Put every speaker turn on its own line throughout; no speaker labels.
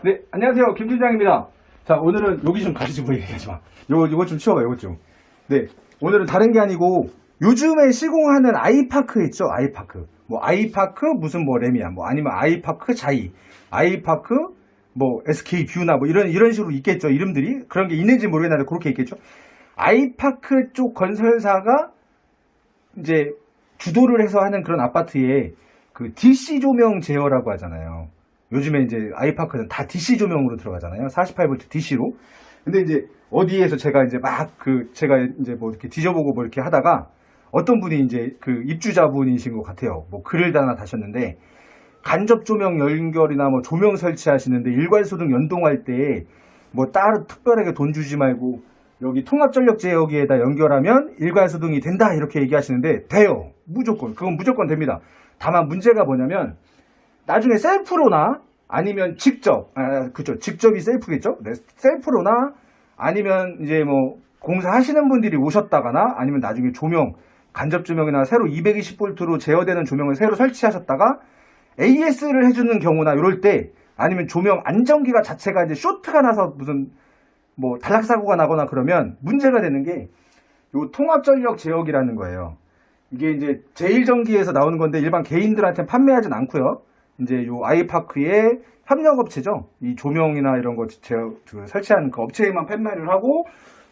네, 안녕하세요. 김 팀장입니다. 자, 오늘은 여기 좀 가지고 얘기하지 마. 요거 좀 치워봐, 요거 좀. 네, 오늘은 다른 게 아니고 요즘에 시공하는 아이파크 있죠? 아이파크. 뭐 아이파크 무슨 뭐 레미안, 뭐 아니면 아이파크 자이, 아이파크 뭐 SK 뷰나 뭐 이런 식으로 있겠죠. 이름들이 그런 게 있는지 모르겠는데 그렇게 있겠죠. 아이파크 쪽 건설사가 이제 주도를 해서 하는 그런 아파트에 그 DC 조명 제어라고 하잖아요. 요즘에 이제 아이파크는 다 DC 조명으로 들어가잖아요. 48V DC로. 근데 이제 어디에서 제가 이제 제가 이제 뭐 이렇게 뒤져보고 뭐 이렇게 하다가 어떤 분이 이제 그 입주자분이신 것 같아요. 뭐 글을 하나 다셨는데 간접 조명 연결이나 뭐 조명 설치하시는데 일괄소등 연동할 때 뭐 따로 특별하게 돈 주지 말고 여기 통합전력 제어기에다 연결하면 일괄소등이 된다 이렇게 얘기하시는데 돼요. 무조건. 그건 무조건 됩니다. 다만 문제가 뭐냐면 나중에 셀프로나 아니면 그쵸. 직접이 셀프겠죠? 네, 셀프로나 아니면 이제 뭐 공사하시는 분들이 오셨다거나 아니면 나중에 조명, 간접 조명이나 새로 220V로 제어되는 조명을 새로 설치하셨다가 AS를 해주는 경우나 이럴 때 아니면 조명 안전기가 자체가 이제 쇼트가 나서 무슨 뭐 단락사고가 나거나 그러면 문제가 되는 게 요 통합전력 제어기라는 거예요. 이게 이제 제1전기에서 나오는 건데 일반 개인들한테 판매하진 않고요. 이제 요 아이파크의 협력업체죠. 이 조명이나 이런 거 설치하는 그 업체에만 판매를 하고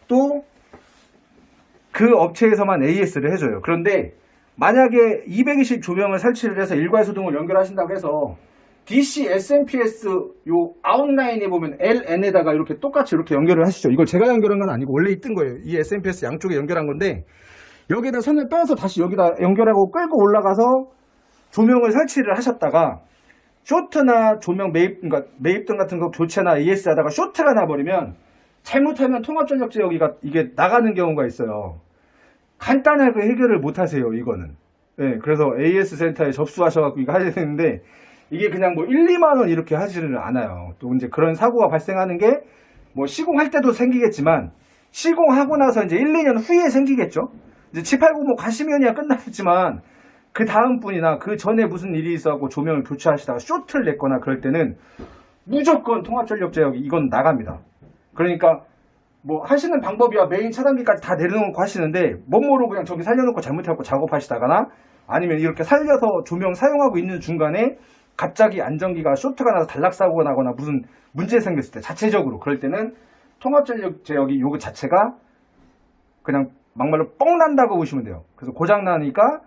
또 그 업체에서만 AS를 해줘요. 그런데 만약에 220 조명을 설치를 해서 일괄소등을 연결하신다고 해서 DC SMPS 요 아웃라인에 보면 LN에다가 이렇게 똑같이 이렇게 연결을 하시죠. 이걸 제가 연결한 건 아니고 원래 있던 거예요. 이 SMPS 양쪽에 연결한 건데 여기다 선을 빼서 다시 여기다 연결하고 끌고 올라가서 조명을 설치를 하셨다가 쇼트나 조명 그러니까 매입등 같은 거 교체나 AS 하다가 쇼트가 나버리면 잘못하면 통합전력 제어기가 이게 나가는 경우가 있어요. 간단하게 해결을 못 하세요, 이거는. 네, 그래서 AS 센터에 접수하셔갖고 이거 하셔야 되는데 이게 그냥 뭐 1, 2만 원 이렇게 하지를 않아요. 또 이제 그런 사고가 발생하는 게 뭐 시공할 때도 생기겠지만 시공하고 나서 이제 1, 2년 후에 생기겠죠. 이제 789 뭐 가시면이야 끝나겠지만 그 다음 분이나 그 전에 무슨 일이 있어갖고 조명을 교체하시다가 쇼트를 냈거나 그럴 때는 무조건 통합전력 제어기 이건 나갑니다. 그러니까 뭐 하시는 방법이야 메인 차단기까지 다 내려놓고 하시는데 멋모르고 그냥 저기 살려놓고 잘못해갖고 작업하시다거나 아니면 이렇게 살려서 조명 사용하고 있는 중간에 갑자기 안전기가 쇼트가 나서 단락사고가 나거나 무슨 문제 생겼을 때 자체적으로 그럴 때는 통합전력 제어기 요거 자체가 그냥 막말로 뻥 난다고 보시면 돼요. 그래서 고장 나니까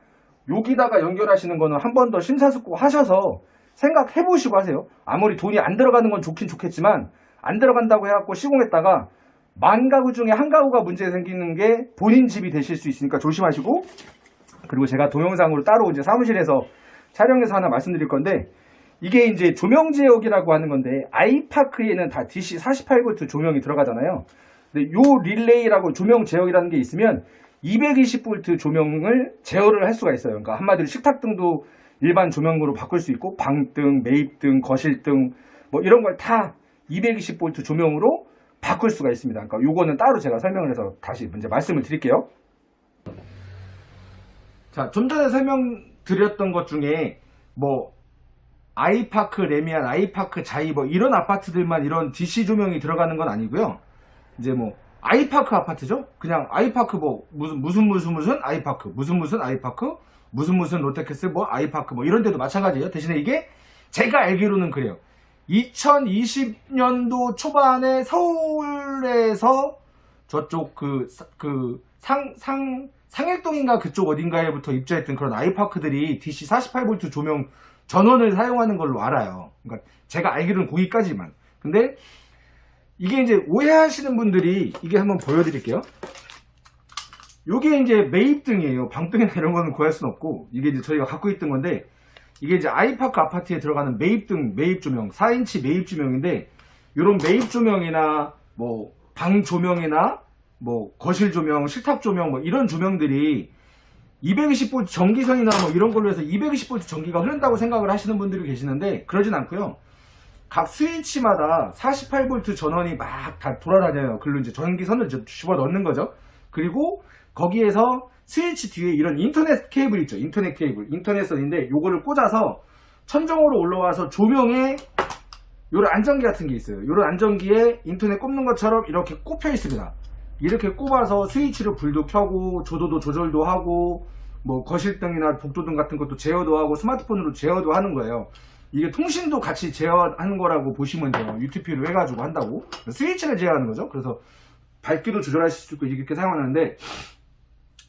여기다가 연결하시는 거는 한 번 더 심사숙고하셔서 생각해 보시고 하세요. 아무리 돈이 안 들어가는 건 좋긴 좋겠지만 안 들어간다고 해갖고 시공했다가 만 가구 중에 한 가구가 문제 생기는 게 본인 집이 되실 수 있으니까 조심하시고 그리고 제가 동영상으로 따로 이제 사무실에서 촬영해서 하나 말씀드릴 건데 이게 이제 조명 제어기라고 하는 건데 아이파크에는 다 DC 48V 조명이 들어가잖아요. 근데 요 릴레이라고 조명 제어기라는 게 있으면 220V 조명을 제어를 할 수가 있어요. 그러니까 한마디로 식탁등도 일반 조명으로 바꿀 수 있고 방등, 매입등, 거실등 뭐 이런 걸 다 220V 조명으로 바꿀 수가 있습니다. 그러니까 요거는 따로 제가 설명을 해서 다시 이제 말씀을 드릴게요. 자, 좀 전에 설명드렸던 것 중에 뭐 아이파크 레미안, 아이파크 자이 뭐 이런 아파트들만 이런 DC 조명이 들어가는 건 아니고요. 이제 뭐 아이파크 아파트죠. 그냥 아이파크 뭐 무슨 아이파크 무슨 아이파크 무슨 롯데캐슬 뭐 아이파크 뭐 이런 데도 마찬가지예요. 대신에 이게 제가 알기로는 그래요. 2020년도 초반에 서울에서 저쪽 상일동인가 그쪽 어딘가에부터 입주했던 그런 아이파크들이 DC 48V 조명 전원을 사용하는 걸로 알아요. 그러니까 제가 알기로는 거기까지만. 근데 이게 이제 오해하시는 분들이 이게 한번 보여드릴게요. 이게 이제 매입등이에요. 방등이나 이런 거는 구할 수는 없고 이게 이제 저희가 갖고 있던 건데 이게 이제 아이파크 아파트에 들어가는 매입등, 매입조명, 4인치 매입조명인데 이런 매입조명이나 뭐 방 조명이나 뭐 거실 조명, 식탁 조명 뭐 이런 조명들이 220V 전기선이나 뭐 이런 걸로 해서 220V 전기가 흐른다고 생각을 하시는 분들이 계시는데 그러진 않고요. 각 스위치마다 48V 전원이 막 다 돌아다녀요. 글로 이제 전기선을 집어 넣는 거죠. 그리고 거기에서 스위치 뒤에 이런 인터넷 케이블 있죠. 인터넷 케이블. 인터넷선인데 요거를 꽂아서 천정으로 올라와서 조명에 요런 안전기 같은 게 있어요. 요런 안전기에 인터넷 꼽는 것처럼 이렇게 꼽혀 있습니다. 이렇게 꼽아서 스위치로 불도 켜고 조도도 조절도 하고 뭐 거실등이나 복도등 같은 것도 제어도 하고 스마트폰으로 제어도 하는 거예요. 이게 통신도 같이 제어하는 거라고 보시면 돼요. UTP로 해가지고 한다고. 스위치를 제어하는 거죠. 그래서 밝기도 조절하실 수 있고 이렇게 사용하는데,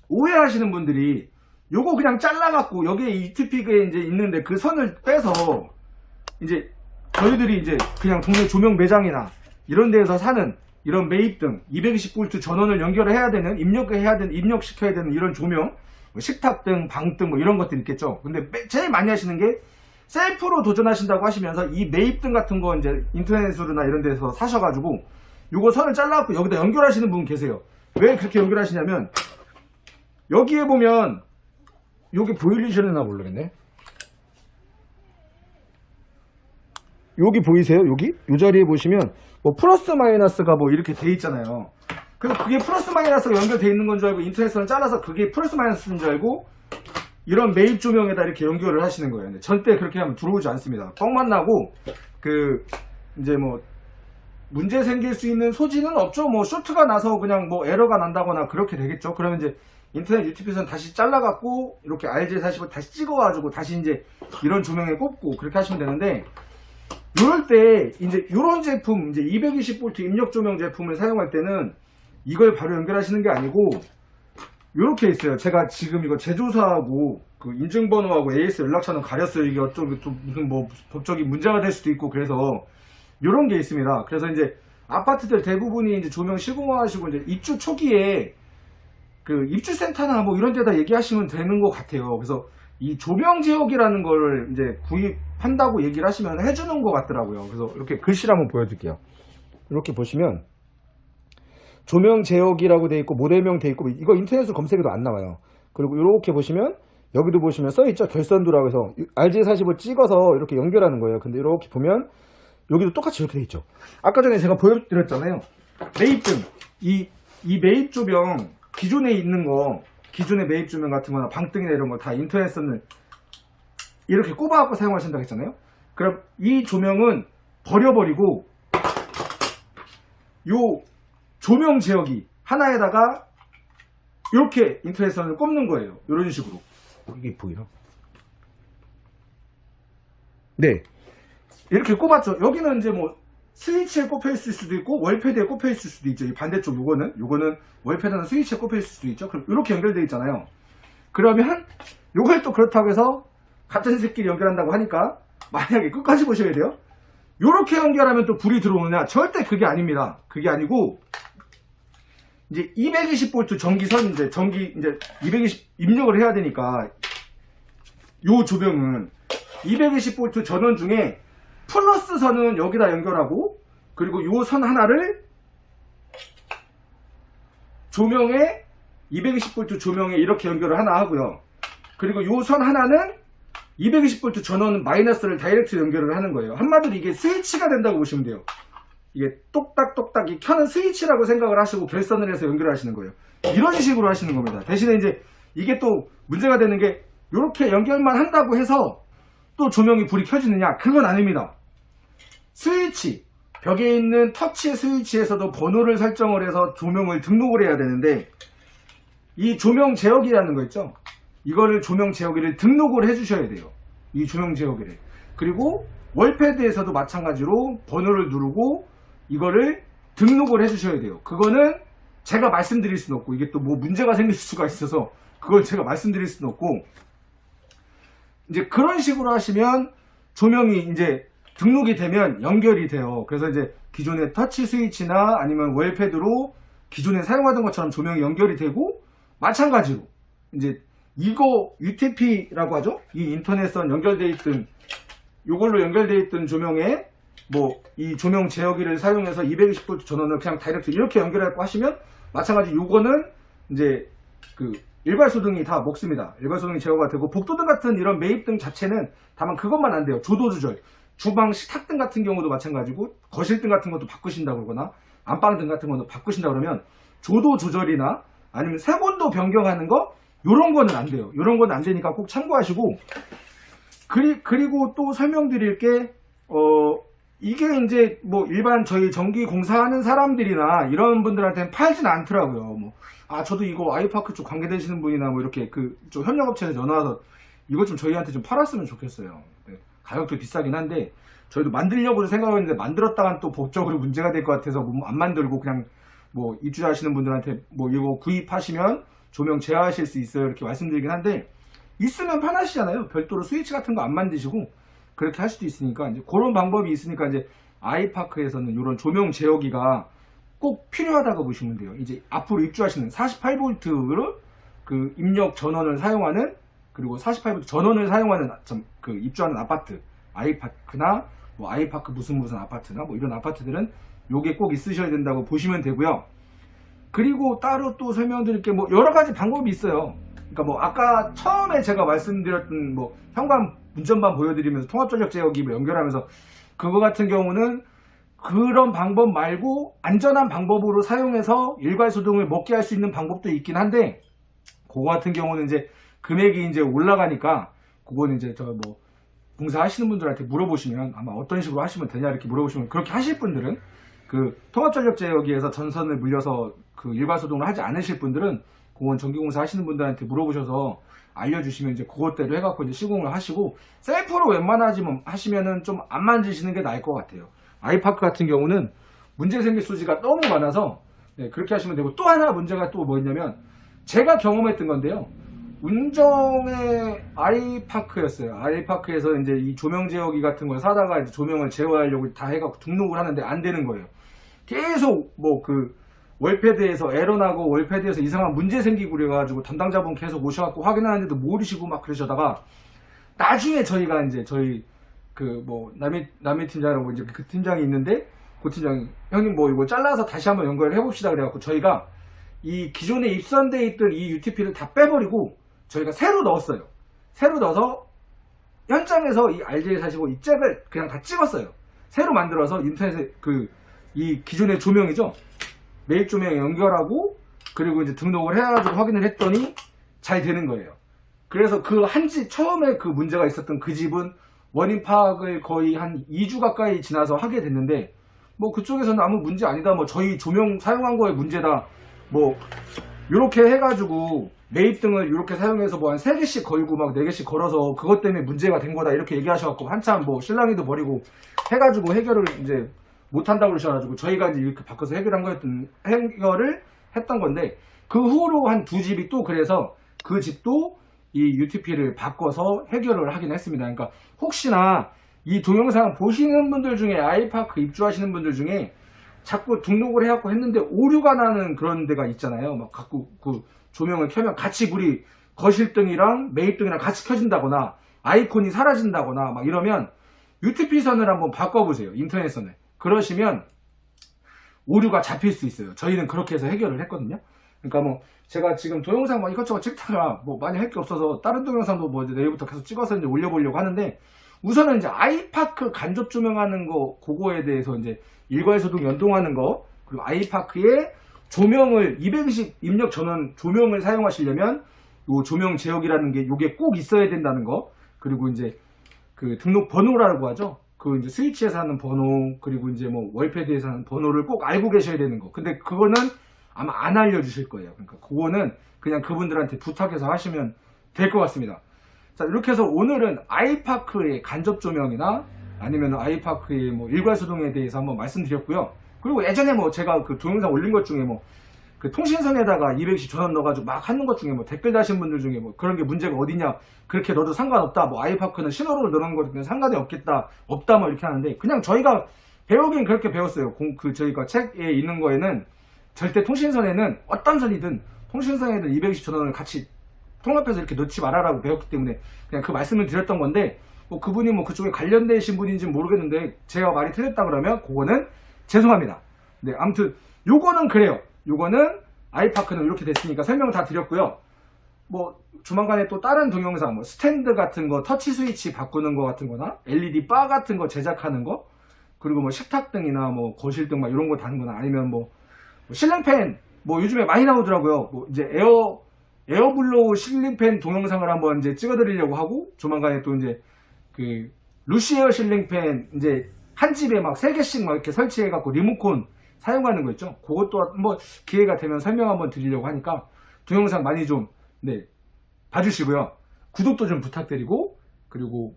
오해하시는 분들이 요거 그냥 잘라갖고 여기에 UTP가 이제 있는데 그 선을 빼서 이제 저희들이 이제 그냥 동네 조명 매장이나 이런 데에서 사는 이런 매입등 220V 전원을 연결해야 되는, 입력시켜야 되는 이런 조명, 뭐 식탁등, 방등 뭐 이런 것들 있겠죠. 근데 제일 많이 하시는 게 셀프로 도전하신다고 하시면서 이 매입등 같은 거 이제 인터넷으로나 이런 데서 사셔가지고 요거 선을 잘라갖고 여기다 연결하시는 분 계세요. 왜 그렇게 연결하시냐면, 여기에 보면 여기 보이시려나 모르겠네. 여기 보이세요? 여기? 이 자리에 보시면 뭐 플러스 마이너스가 뭐 이렇게 돼 있잖아요. 그래서 그게 플러스 마이너스가 연결돼 있는 건 줄 알고 인터넷선을 잘라서 그게 플러스 마이너스인 줄 알고 이런 매입 조명에다 이렇게 연결을 하시는 거예요. 근데 절대 그렇게 하면 들어오지 않습니다. 뻥만 나고 이제 뭐 문제 생길 수 있는 소지는 없죠. 뭐 쇼트가 나서 그냥 뭐 에러가 난다거나 그렇게 되겠죠. 그러면 이제 인터넷 UTP선 다시 잘라갖고 이렇게 RJ40을 다시 찍어가지고 다시 이제 이런 조명에 꽂고 그렇게 하시면 되는데, 이럴 때 이제 이런 제품, 이제 220V 입력 조명 제품을 사용할 때는 이걸 바로 연결하시는 게 아니고 이렇게 있어요. 제가 지금 이거 제조사하고 그 인증번호하고 AS 연락처는 가렸어요. 이게 어쩌면 또 무슨 뭐 법적인 문제가 될 수도 있고, 그래서 이런 게 있습니다. 그래서 이제 아파트들 대부분이 이제 조명 시공하시고 이제 입주 초기에 그 입주센터나 뭐 이런 데다 얘기하시면 되는 것 같아요. 그래서 이 조명 제어기라는 걸 이제 구입한다고 얘기를 하시면 해주는 것 같더라고요. 그래서 이렇게 글씨를 한번 보여드릴게요. 이렇게 보시면 조명 제어기라고 돼 있고 모델명 돼 있고, 이거 인터넷으로 검색해도 안 나와요. 그리고 이렇게 보시면 여기도 보시면 써있죠. 결선도라고 해서 RJ40을 찍어서 이렇게 연결하는 거예요. 근데 이렇게 보면 여기도 똑같이 이렇게 돼 있죠. 아까 전에 제가 보여드렸잖아요. 매입등, 이 매입 조명 기존에 있는 거, 기존의 매입 조명 같은 거나 방등이나 이런 거 다 인터넷선을 이렇게 꼽아갖고 사용하신다고 했잖아요. 그럼 이 조명은 버려버리고 요 조명 제어기 하나에다가 이렇게 인터넷선을 꼽는 거예요. 이런 식으로. 이게 보이나? 네. 이렇게 꼽았죠. 여기는 이제 뭐 스위치에 꼽혀 있을 수도 있고 월패드에 꼽혀 있을 수도 있죠. 이 반대쪽 요거는 월패드나 스위치에 꼽혀 있을 수도 있죠. 그럼 이렇게 연결되어 있잖아요. 그러면 요걸 또 그렇다고 해서 같은 새끼리 연결한다고 하니까 만약에 끝까지 보셔야 돼요. 요렇게 연결하면 또 불이 들어오느냐? 절대 그게 아닙니다. 그게 아니고 이제 220V 전기선 이제 220 입력을 해야 되니까 요 조명은 220V 전원 중에 플러스 선은 여기다 연결하고, 그리고 요 선 하나를 조명에 220V 조명에 이렇게 연결을 하나 하고요. 그리고 요 선 하나는 220V 전원 마이너스를 다이렉트 연결을 하는 거예요. 한마디로 이게 스위치가 된다고 보시면 돼요. 이게 똑딱똑딱 이 켜는 스위치라고 생각을 하시고 결선을 해서 연결하시는 거예요. 이런 식으로 하시는 겁니다. 대신에 이제 이게 또 문제가 되는 게, 이렇게 연결만 한다고 해서 또 조명이 불이 켜지느냐? 그건 아닙니다. 스위치, 벽에 있는 터치 스위치에서도 번호를 설정을 해서 조명을 등록을 해야 되는데, 이 조명 제어기라는 거 있죠? 이거를 조명 제어기를 등록을 해 주셔야 돼요. 이 조명 제어기를. 그리고 월패드에서도 마찬가지로 번호를 누르고 이거를 등록을 해 주셔야 돼요. 그거는 제가 말씀드릴 수는 없고, 이게 또 뭐 문제가 생길 수가 있어서 그걸 제가 말씀드릴 수는 없고, 이제 그런 식으로 하시면 조명이 이제 등록이 되면 연결이 돼요. 그래서 이제 기존의 터치 스위치나 아니면 월패드로 기존에 사용하던 것처럼 조명이 연결이 되고, 마찬가지로 이제 이거 UTP라고 하죠. 이 인터넷선 연결되어 있던, 이걸로 연결되어 있던 조명에 뭐 이 조명 제어기를 사용해서 220V 전원을 그냥 다이렉트 이렇게 연결하고 하시면 마찬가지, 요거는 이제 그 일괄소등이 다 먹습니다. 일괄소등이 제어가 되고, 복도등 같은 이런 매입등 자체는 다만 그것만 안 돼요. 조도 조절. 주방 식탁등 같은 경우도 마찬가지고, 거실등 같은 것도 바꾸신다 그러거나 안방등 같은 것도 바꾸신다 그러면 조도 조절이나 아니면 색온도 변경하는 거, 요런 거는 안 돼요. 요런 건 안 되니까 꼭 참고하시고, 그리고 또 설명드릴 게 이게 이제 뭐 일반 저희 전기 공사하는 사람들이나 이런 분들한테는 팔진 않더라고요. 뭐, 아, 저도 이거 아이파크 쪽 관계되시는 분이나 뭐 이렇게 좀 협력업체에서 전화 와서 이거 좀 저희한테 좀 팔았으면 좋겠어요. 네, 가격도 비싸긴 한데 저희도 만들려고 생각을 했는데 만들었다간 또 법적으로 문제가 될 것 같아서 뭐 안 만들고 그냥 뭐 입주하시는 분들한테 뭐 이거 구입하시면 조명 제어하실 수 있어요 이렇게 말씀드리긴 한데, 있으면 편하시잖아요. 별도로 스위치 같은 거 안 만드시고 그렇게 할 수도 있으니까 이제 그런 방법이 있으니까 이제 아이파크에서는 이런 조명 제어기가 꼭 필요하다고 보시면 돼요. 이제 앞으로 입주하시는 48V로 그 입력 전원을 사용하는, 그리고 48V 전원을 사용하는 그 입주하는 아파트, 아이파크나 뭐 아이파크 무슨 아파트나 뭐 이런 아파트들은 요게 꼭 있으셔야 된다고 보시면 되고요. 그리고 따로 또 설명드릴 게 뭐 여러 가지 방법이 있어요. 그러니까 뭐 아까 처음에 제가 말씀드렸던 뭐 현관 운전반 보여드리면서 통합전력 제어기 뭐 연결하면서 그거 같은 경우는 그런 방법 말고 안전한 방법으로 사용해서 일괄 소동을 먹게 할 수 있는 방법도 있긴 한데, 그거 같은 경우는 이제 금액이 이제 올라가니까 그거는 이제 저 뭐 공사하시는 분들한테 물어보시면 아마 어떤 식으로 하시면 되냐 이렇게 물어보시면, 그렇게 하실 분들은 그 통합전력 제어기에서 전선을 물려서 그 일괄 소동을 하지 않으실 분들은 그건 전기공사 하시는 분들한테 물어보셔서 알려주시면 이제 그것대로 해갖고 이제 시공을 하시고, 셀프로 웬만하지만 하시면은 좀 안 만지시는 게 나을 것 같아요. 아이파크 같은 경우는 문제 생길 소지가 너무 많아서 네, 그렇게 하시면 되고, 또 하나 문제가 또 뭐였냐면 제가 경험했던 건데요. 운정의 아이파크였어요. 아이파크에서 이제 이 조명 제어기 같은 걸 사다가 이제 조명을 제어하려고 다 해갖고 등록을 하는데 안 되는 거예요. 계속 뭐 그 월패드에서 에러 나고 월패드에서 이상한 문제 생기고 그래가지고 담당자분 계속 오셔갖고 확인하는데도 모르시고 막 그러셔다가 나중에 저희가 이제 저희 그 뭐 남의 팀장이라고 이제 그 팀장이 있는데, 그 팀장이 형님 뭐 이거 잘라서 다시 한번 연결을 해봅시다 그래갖고 저희가 이 기존에 입선돼 있던 이 UTP를 다 빼버리고 저희가 새로 넣었어요. 새로 넣어서 현장에서 이 RJ45 이 잭을 그냥 다 찍었어요. 새로 만들어서 인터넷에 이 기존의 조명이죠. 매입 조명 연결하고 그리고 이제 등록을 해가지고 확인을 했더니 잘 되는 거예요. 그래서 그 처음에 그 문제가 있었던 그 집은 원인 파악을 거의 한 2주 가까이 지나서 하게 됐는데, 뭐 그쪽에서는 아무 문제 아니다, 뭐 저희 조명 사용한 거에 문제다, 뭐 요렇게 해가지고 매입등을 이렇게 사용해서 뭐 한 3개씩 걸고 막 4개씩 걸어서 그것 때문에 문제가 된 거다 이렇게 얘기하셔갖고 한참 뭐 신랑이도 버리고 해가지고 해결을 이제 못한다고 그러셔가지고 저희가 이제 이렇게 바꿔서 해결을 했던 건데, 그 후로 한 2집이 또 그래서 그 집도 이 UTP를 바꿔서 해결을 하긴 했습니다. 그러니까 혹시나 이 동영상 보시는 분들 중에 아이파크 입주하시는 분들 중에 자꾸 등록을 해갖고 했는데 오류가 나는 그런 데가 있잖아요. 막 갖고 그 조명을 켜면 같이 불이 거실등이랑 매입등이랑 같이 켜진다거나 아이콘이 사라진다거나 막 이러면 UTP 선을 한번 바꿔보세요. 인터넷 선을. 그러시면 오류가 잡힐 수 있어요. 저희는 그렇게 해서 해결을 했거든요. 그러니까 뭐 제가 지금 동영상 뭐 이것저것 찍다가 뭐 많이 할 게 없어서 다른 동영상도 뭐 이제 내일부터 계속 찍어서 이제 올려보려고 하는데, 우선은 이제 아이파크 간접 조명하는 거 그거에 대해서 이제 일괄소동 연동하는 거, 그리고 아이파크에 조명을 220 입력 전원 조명을 사용하시려면 요 조명 제어기라는 게 요게 꼭 있어야 된다는 거, 그리고 이제 그 등록 번호라고 하죠. 그 이제 스위치에서 하는 번호, 그리고 이제 뭐 월패드에서 하는 번호를 꼭 알고 계셔야 되는 거. 근데 그거는 아마 안 알려주실 거예요. 그러니까 그거는 그냥 그분들한테 부탁해서 하시면 될 것 같습니다. 자, 이렇게 해서 오늘은 아이파크의 간접 조명이나 아니면 아이파크의 뭐 일괄소동에 대해서 한번 말씀드렸고요. 그리고 예전에 뭐 제가 그 동영상 올린 것 중에 뭐 그 통신선에다가 220 전원 넣어가지고 막 하는 것 중에 뭐 댓글 다신 분들 중에 뭐 그런 게 문제가 어디냐, 그렇게 넣어도 상관없다, 뭐 아이파크는 신호를 넣는 거는 상관이 없다 뭐 이렇게 하는데, 그냥 저희가 배우긴 그렇게 배웠어요. 저희가 책에 있는 거에는 절대 통신선에는 어떤 선이든 통신선에는 220 전원을 같이 통합해서 이렇게 넣지 말아라고 배웠기 때문에 그냥 그 말씀을 드렸던 건데, 뭐 그분이 뭐 그쪽에 관련되신 분인지는 모르겠는데 제가 말이 틀렸다 그러면 그거는 죄송합니다. 네, 아무튼 요거는 그래요. 요거는 아이파크는 이렇게 됐으니까 설명 다 드렸고요. 뭐 조만간에 또 다른 동영상 뭐 스탠드 같은 거, 터치 스위치 바꾸는 거 같은 거나 LED 바 같은 거 제작하는 거, 그리고 뭐 식탁등이나 뭐 거실등 막 이런 거 다는 거나, 아니면 뭐 실링팬 뭐 요즘에 많이 나오더라고요. 뭐 이제 에어블로우 실링팬 동영상을 한번 이제 찍어드리려고 하고, 조만간에 또 이제 그 루시에어 실링팬 이제 한 집에 막 3개씩 막 이렇게 설치해갖고 리모컨 사용하는 거 있죠? 그것도 한번 기회가 되면 설명 한번 드리려고 하니까 동영상 많이 좀, 네, 봐주시고요. 구독도 좀 부탁드리고, 그리고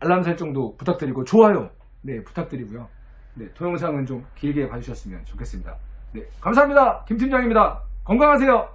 알람 설정도 부탁드리고, 좋아요, 네, 부탁드리고요. 네, 동영상은 좀 길게 봐주셨으면 좋겠습니다. 네, 감사합니다. 김 팀장입니다. 건강하세요.